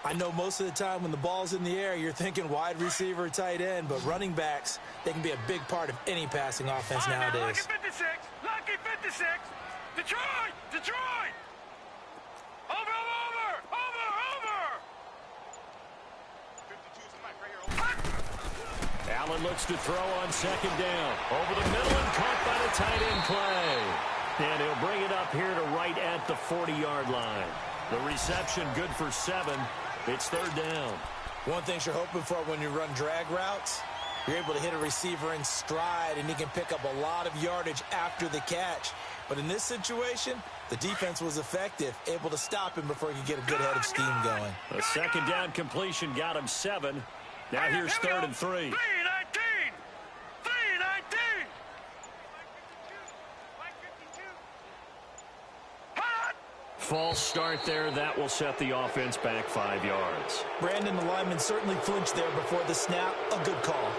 Speaker 3: I know most of the time when the ball's in the air, you're thinking wide receiver, tight end, but running backs, they can be a big part of any passing offense nowadays.
Speaker 1: Lucky 56, lucky 56. Detroit, Detroit. Over. 52's the mic right here.
Speaker 2: Allen looks to throw on 2nd down. Over the middle and caught by the tight end play. And he'll bring it up here to right at the 40-yard line. The reception good for 7. It's 3rd down.
Speaker 3: One thing you're hoping for when you run drag routes, you're able to hit a receiver in stride, and he can pick up a lot of yardage after the catch. But in this situation, the defense was effective, able to stop him before he could get a good head of steam going.
Speaker 2: A 2nd down completion got him 7. Now here's 3rd and 3.
Speaker 1: 3-19.
Speaker 2: False start there. That will set the offense back 5 yards.
Speaker 3: Brandon, the lineman certainly flinched there before the snap. A good call.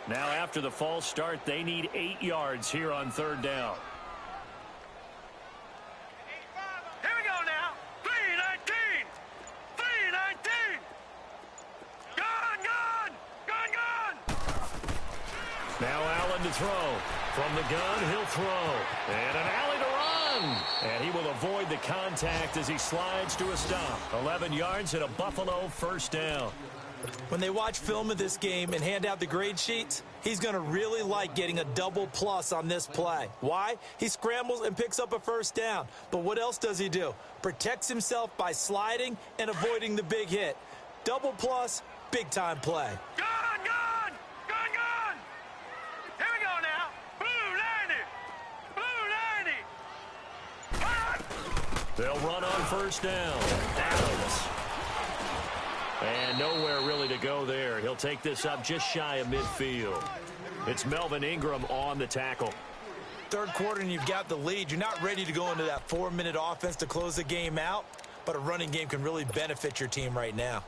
Speaker 2: Now after the false start, they need 8 yards here on 3rd down.
Speaker 1: Here we go now. 3-19. Gun.
Speaker 2: Now Allen to throw. From the gun, he'll throw. And an alley to run. And he will avoid the contact as he slides to a stop. 11 yards and a Buffalo 1st down.
Speaker 3: When they watch film of this game and hand out the grade sheets, he's going to really like getting a double plus on this play. Why? He scrambles and picks up a 1st down. But what else does he do? Protects himself by sliding and avoiding the big hit. Double plus, big-time play.
Speaker 1: Gun. Here we go now. Blue 90.
Speaker 2: They'll run on 1st down. Adams. And nowhere really to go there. He'll take this up just shy of midfield. It's Melvin Ingram on the tackle.
Speaker 3: 3rd quarter and you've got the lead. You're not ready to go into that 4-minute offense to close the game out, but a running game can really benefit your team right now.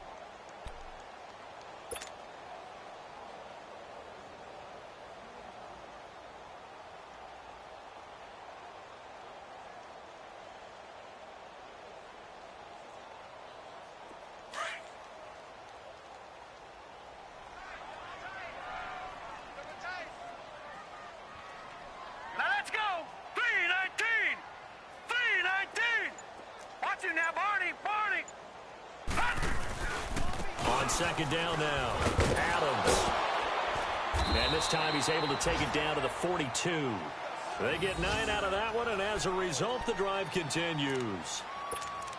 Speaker 2: On 2nd down now, Adams. And this time he's able to take it down to the 42. They get 9 out of that one, and as a result, the drive continues.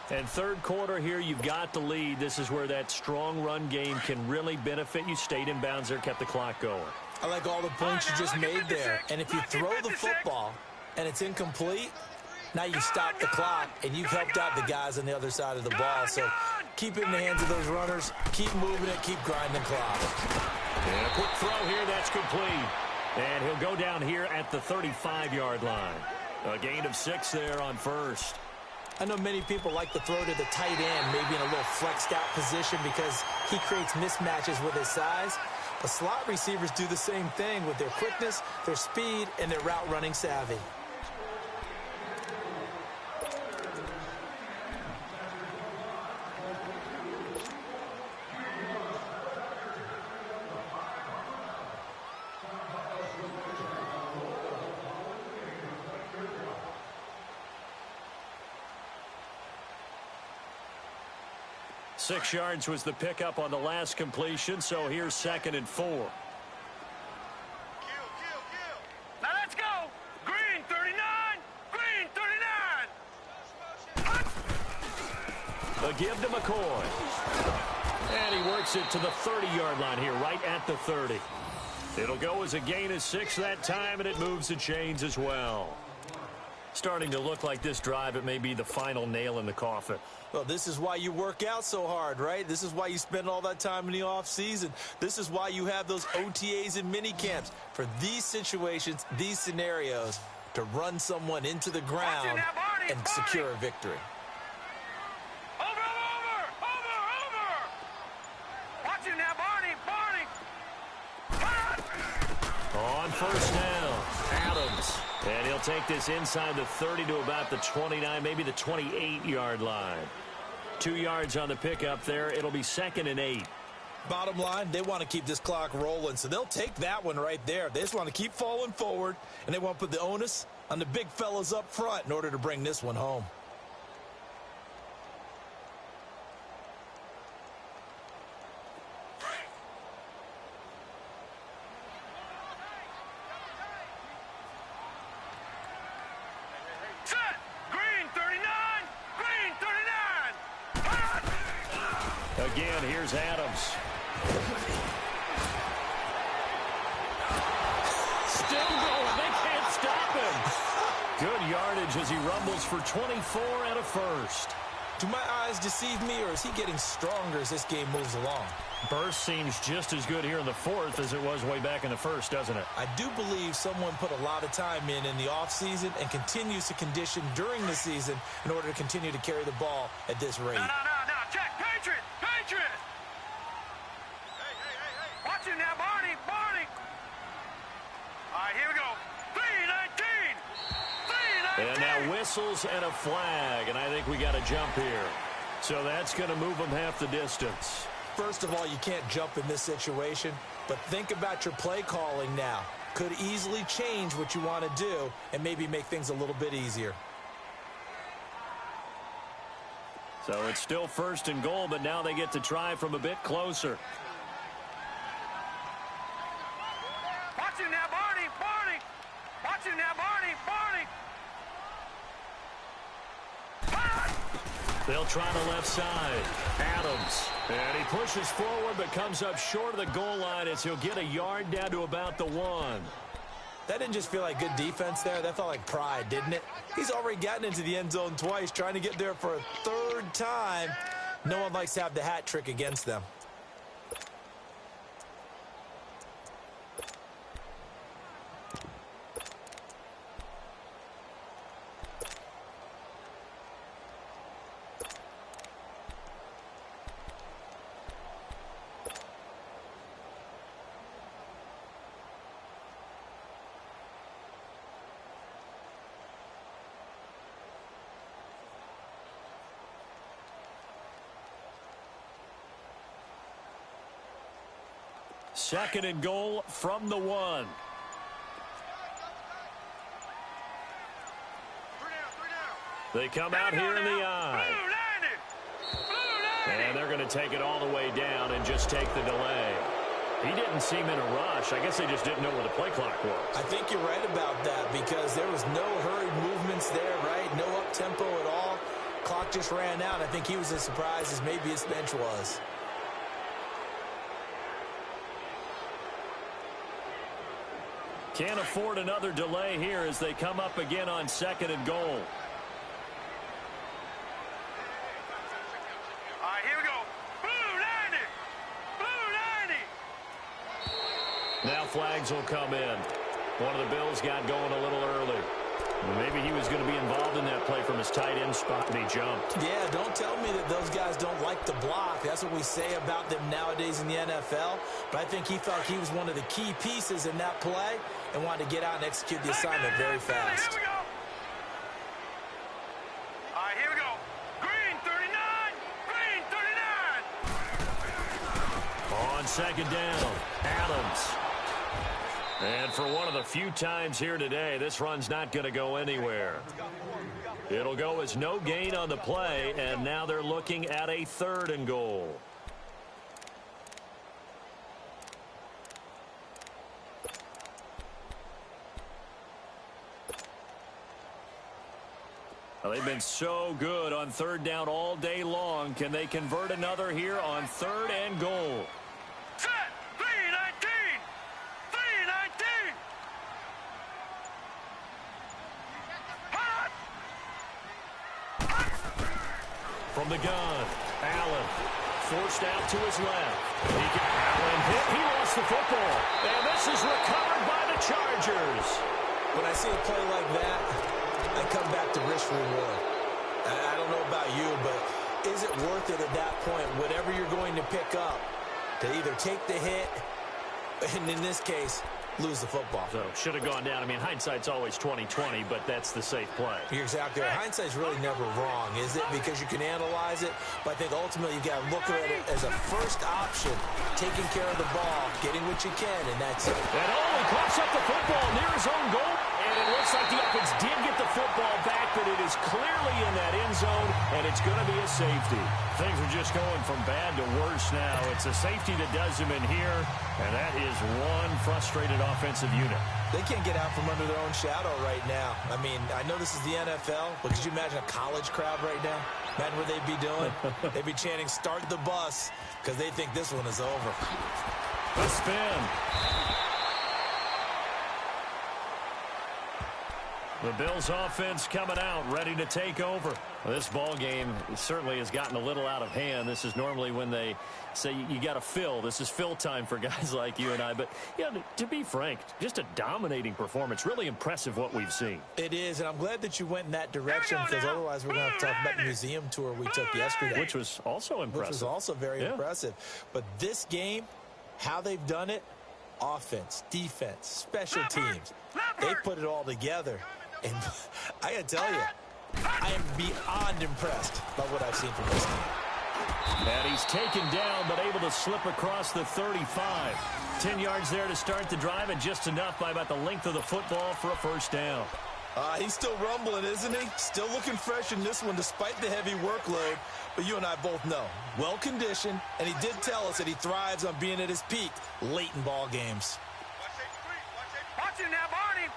Speaker 2: And 3rd quarter here, you've got the lead. This is where that strong run game can really benefit you. Stayed in bounds there, kept the clock going.
Speaker 3: I like all the points you just made there. And if you throw the football and it's incomplete, now you stop the clock, and you've helped out the guys on the other side of the ball. So keep it in the hands of those runners. Keep moving it. Keep grinding clock.
Speaker 2: And a quick throw here. That's complete. And he'll go down here at the 35-yard line. A gain of 6 there on 1st.
Speaker 3: I know many people like to throw to the tight end, maybe in a little flexed out position because he creates mismatches with his size. But slot receivers do the same thing with their quickness, their speed, and their route running savvy.
Speaker 2: Six yards was the pickup on the last completion, so here's 2nd and 4.
Speaker 1: Now let's go. Green 39. Green 39.
Speaker 2: The give to McCoy. And he works it to the 30-yard line here, right at the 30. It'll go as a gain of 6 that time, and it moves the chains as well. Starting to look like this drive, it may be the final nail in the coffin.
Speaker 3: Well, this is why you work out so hard, right? This is why you spend all that time in the offseason. This is why you have those OTAs and mini camps for these situations, these scenarios, to run someone into the ground and secure a victory.
Speaker 2: On first down, Adams. And he'll take this inside the 30 to about the 29, maybe the 28-yard line. 2 yards on the pickup there. It'll be 2nd and 8.
Speaker 3: Bottom line, they want to keep this clock rolling, so they'll take that one right there. They just want to keep falling forward, and they want to put the onus on the big fellas up front in order to bring this one home.
Speaker 2: Again, here's Adams. Still going. They can't stop him. Good yardage as he rumbles for 24 and a first.
Speaker 3: Do my eyes deceive me, or is he getting stronger as this game moves along?
Speaker 2: Burst seems just as good here in the fourth as it was way back in the first, doesn't it?
Speaker 3: I do believe someone put a lot of time in the offseason and continues to condition during the season in order to continue to carry the ball at this rate.
Speaker 1: No. Check. Patriot. Hey. Watch him now, Barney. All right, here we go. 3-19.
Speaker 2: And now whistles and a flag, and I think we got a jump here. So that's going to move them half the distance.
Speaker 3: First of all, you can't jump in this situation, but think about your play calling now. Could easily change what you want to do and maybe make things a little bit easier.
Speaker 2: So it's still 1st and goal, but now they get to try from a bit closer.
Speaker 1: Watch him now, Barney. Watch him now, Barney.
Speaker 2: They'll try the left side. Adams. And he pushes forward but comes up short of the goal line as he'll get a yard down to about the 1.
Speaker 3: That didn't just feel like good defense there. That felt like pride, didn't it? He's already gotten into the end zone twice, trying to get there for a 3rd time. No one likes to have the hat trick against them.
Speaker 2: Second and goal from the 1. They come out here in the eye. And they're going to take it all the way down and just take the delay. He didn't seem in a rush. I guess they just didn't know where the play clock was.
Speaker 3: I think you're right about that because there was no hurried movements there, right? No up-tempo at all. Clock just ran out. I think he was as surprised as maybe his bench was.
Speaker 2: Can't afford another delay here as they come up again on 2nd and goal.
Speaker 1: All right, here we go. Blue 90.
Speaker 2: Now flags will come in. One of the Bills got going a little early. Maybe he was going to be involved in that play from his tight end spot, and he jumped.
Speaker 3: Yeah, don't tell me that those guys don't like to block. That's what we say about them nowadays in the NFL. But I think he felt he was one of the key pieces in that play and wanted to get out and execute the assignment very fast.
Speaker 1: Here we go. All right, here we go. Green 39.
Speaker 2: On 2nd down, Adams. And for one of the few times here today, this run's not going to go anywhere. It'll go as no gain on the play, and now they're looking at a 3rd and goal. Well, they've been so good on 3rd down all day long. Can they convert another here on 3rd and goal?
Speaker 1: Set. 319. 319. Hot.
Speaker 2: From the gun, Allen forced out to his left. Allen hit. He lost the football. And this is recovered by the Chargers.
Speaker 3: When I see a play like that, I come back to risk reward. I don't know about you, but is it worth it at that point, whatever you're going to pick up, to either take the hit, and in this case, lose the football?
Speaker 2: So should have gone down. I mean, hindsight's always 20/20, but that's the safe play.
Speaker 3: You're exactly right. Hindsight's really never wrong, is it? Because you can analyze it, but I think ultimately you got to look at it as a first option, taking care of the ball, getting what you can, and that's it.
Speaker 2: And he coughs up the football near his own goal, and it looks like the offense did get the football back, but it is clearly in that end zone, and it's going to be a safety. Things are just going from bad to worse now. It's a safety that does him in here, and that is one frustrated offensive unit.
Speaker 3: They can't get out from under their own shadow right now. I mean, I know this is the NFL, but could you imagine a college crowd right now? Imagine what they'd be doing. They'd be chanting, "Start the bus," because they think this one is over.
Speaker 2: A spin. The Bills offense coming out, ready to take over. Well, this ball game certainly has gotten a little out of hand. This is normally when they say you got to fill. This is fill time for guys like you and I. But, yeah, to be frank, just a dominating performance. Really impressive what we've seen.
Speaker 3: It is, and I'm glad that you went in that direction, because otherwise we're going to have to talk about the museum tour we took yesterday.
Speaker 2: Which was also impressive.
Speaker 3: Which was also very impressive. But this game, how they've done it, offense, defense, special teams, they put it all together. And I got to tell you, I am beyond impressed by what I've seen from this team.
Speaker 2: And he's taken down, but able to slip across the 35. 10 yards there to start the drive, and just enough by about the length of the football for a first down.
Speaker 3: He's still rumbling, isn't he? Still looking fresh in this one despite the heavy workload. But you and I both know, well-conditioned, and he did tell us that he thrives on being at his peak late in ball games.
Speaker 1: Watch him now, Barney!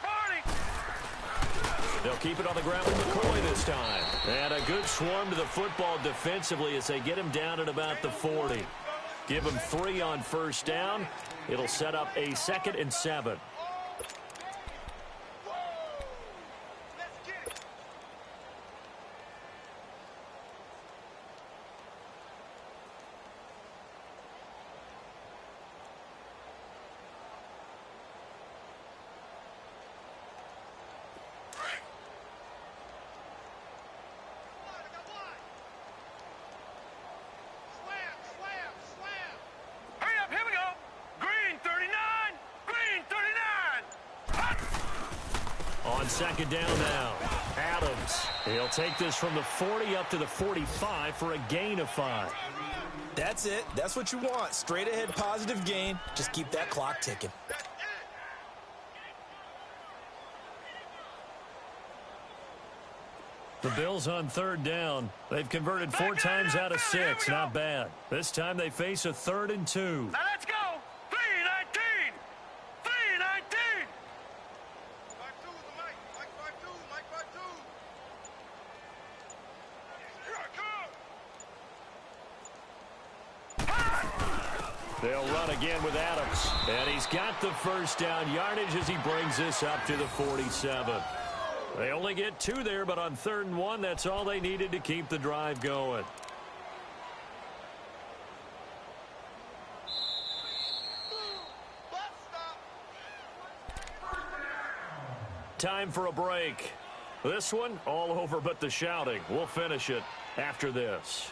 Speaker 2: They'll keep it on the ground with McCoy this time. And a good swarm to the football defensively as they get him down at about the 40. Give him 3 on first down. It'll set up a 2nd and 7. On 2nd down now, Adams. He'll take this from the 40 up to the 45 for a gain of 5.
Speaker 3: That's it. That's what you want. Straight ahead positive gain. Just keep that clock ticking.
Speaker 2: The Bills on 3rd down. They've converted 4 times out of 6. Not bad. This time they face a 3rd and 2.
Speaker 1: Now let's go! 3-19! 3-19!
Speaker 2: They'll run again with Adams. And he's got the first down yardage as he brings this up to the 47. They only get 2 there, but on 3rd and 1, that's all they needed to keep the drive going. Time for a break. This one, all over but the shouting. We'll finish it after this.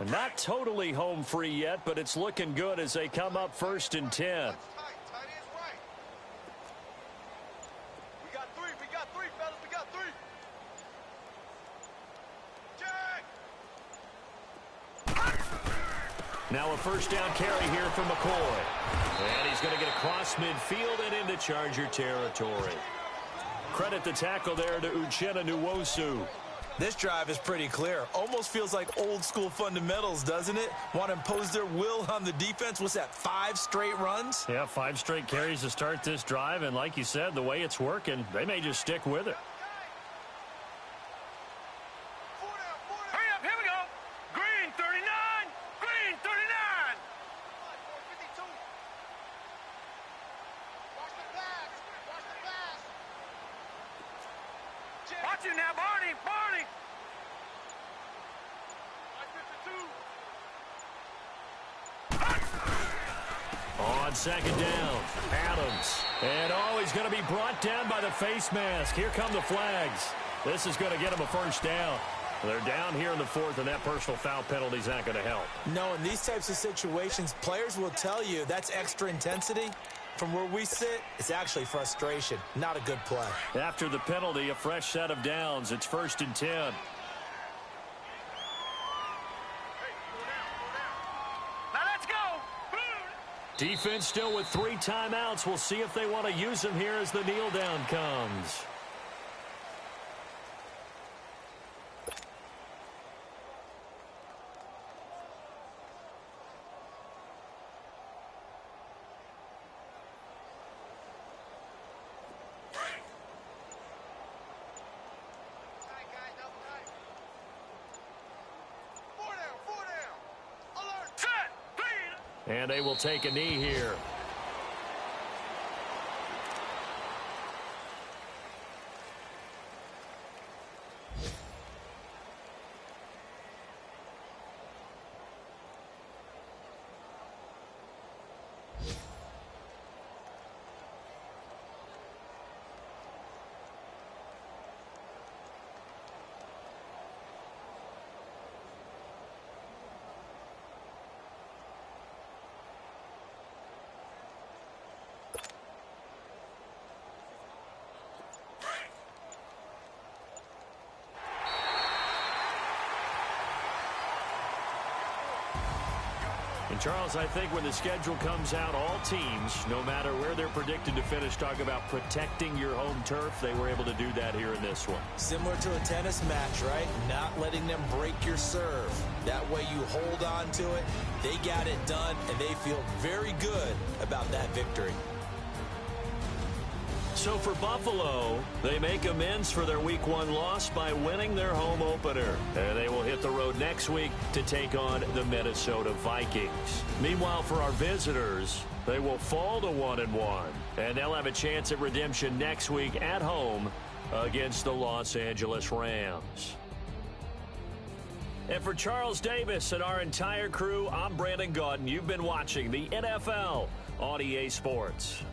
Speaker 2: Not totally home free yet, but it's looking good as they come up 1st and 10. Now a first down carry here from McCoy. And he's going to get across midfield and into Charger territory. Credit the tackle there to Uchenna Nwosu.
Speaker 3: This drive is pretty clear. Almost feels like old school fundamentals, doesn't it? Want to impose their will on the defense. What's that, 5 straight runs?
Speaker 2: Yeah, 5 straight carries to start this drive. And like you said, the way it's working, they may just stick with it.
Speaker 1: Watch it now, Barney. Barney.
Speaker 2: On second down, Adams. And he's going to be brought down by the face mask. Here come the flags. This is going to get him a first down. They're down here in the fourth, and that personal foul penalty is not going to help.
Speaker 3: No, in these types of situations, players will tell you that's extra intensity. From where we sit, it's actually frustration, not a good play.
Speaker 2: After the penalty, a fresh set of downs. It's 1st and 10.
Speaker 1: Now let's go.
Speaker 2: Defense still with 3 timeouts. We'll see if they want to use them here as the kneel down comes. And they will take a knee here. And Charles, I think when the schedule comes out, all teams, no matter where they're predicted to finish, talk about protecting your home turf. They were able to do that here in this one.
Speaker 3: Similar to a tennis match, right? Not letting them break your serve. That way you hold on to it. They got it done, and they feel very good about that victory.
Speaker 2: So for Buffalo, they make amends for their Week 1 loss by winning their home opener. And they will hit the road next week to take on the Minnesota Vikings. Meanwhile, for our visitors, they will fall to 1-1. And they'll have a chance at redemption next week at home against the Los Angeles Rams. And for Charles Davis and our entire crew, I'm Brandon Gaudin. You've been watching the NFL on EA Sports.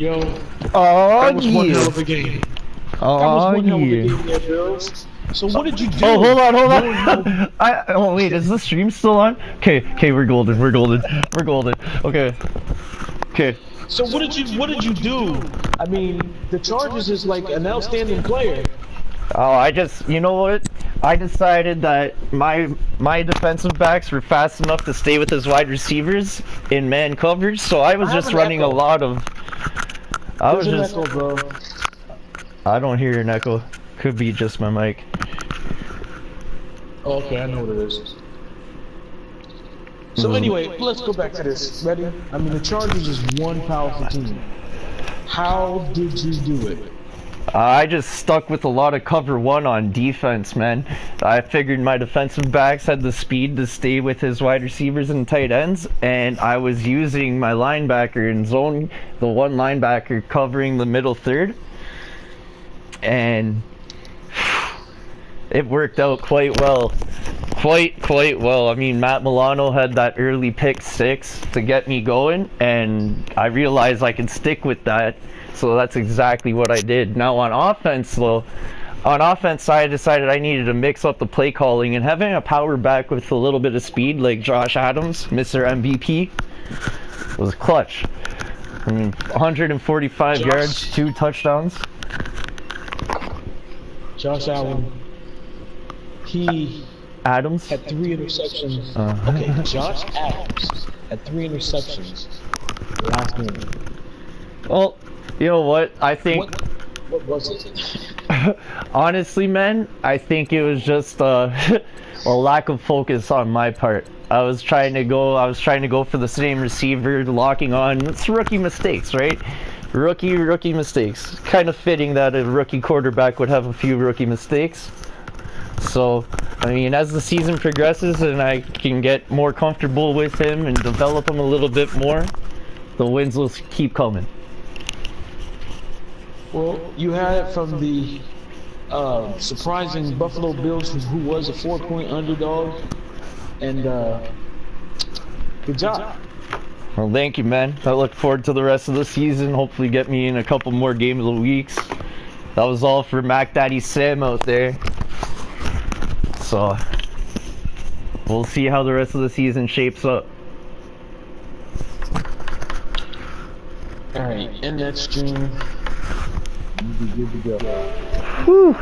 Speaker 4: Yo,
Speaker 5: Oh,
Speaker 4: that was one hell
Speaker 5: yeah.
Speaker 4: of a game. That was
Speaker 5: Oh,
Speaker 4: one hell of a
Speaker 5: yeah.
Speaker 4: game there, Bills. So what did you do?
Speaker 5: Oh, hold on. Oh, wait, is the stream still on? Okay, we're golden. Okay.
Speaker 4: So what did you do? I mean, the Chargers is like an outstanding player.
Speaker 5: Oh, you know what? I decided that my defensive backs were fast enough to stay with his wide receivers in man coverage, so I was just running a lot of.
Speaker 4: There's an echo, bro.
Speaker 5: I don't hear an echo. Could be just my mic.
Speaker 4: Oh, okay, I know what it is. So anyway, let's go back to this. Ready? I mean, the Chargers is one powerful team. How did you do it?
Speaker 5: I just stuck with a lot of cover one on defense, man. I figured my defensive backs had the speed to stay with his wide receivers and tight ends, and I was using my linebacker in zone, the one linebacker covering the middle third, and it worked out quite well. Quite well. I mean, Matt Milano had that early pick 6 to get me going, and I realized I could stick with that. So that's exactly what I did. Now on offense, though, I decided I needed to mix up the play calling, and having a power back with a little bit of speed like Josh Adams, Mr. MVP, was clutch. I mean, 145 yards, 2 touchdowns.
Speaker 4: Josh Allen.
Speaker 5: Adams
Speaker 4: had 3 interceptions. Okay, Josh Adams had 3 interceptions last game.
Speaker 5: Well, you know what? I think.
Speaker 4: What was it?
Speaker 5: Honestly, man, I think it was just a lack of focus on my part. I was trying to go for the same receiver, locking on. It's rookie mistakes, right? Rookie mistakes. Kind of fitting that a rookie quarterback would have a few rookie mistakes. So, I mean, as the season progresses and I can get more comfortable with him and develop him a little bit more, the wins will keep coming.
Speaker 4: Well, you had it from the surprising Buffalo Bills, who was a 4-point underdog, and good job.
Speaker 5: Well, thank you, man. I look forward to the rest of the season. Hopefully get me in a couple more game of the weeks. That was all for Mack-Daddy Sam out there. So, we'll see how the rest of the season shapes up.
Speaker 4: Alright, end that stream. You'll be good to go.
Speaker 5: Whew.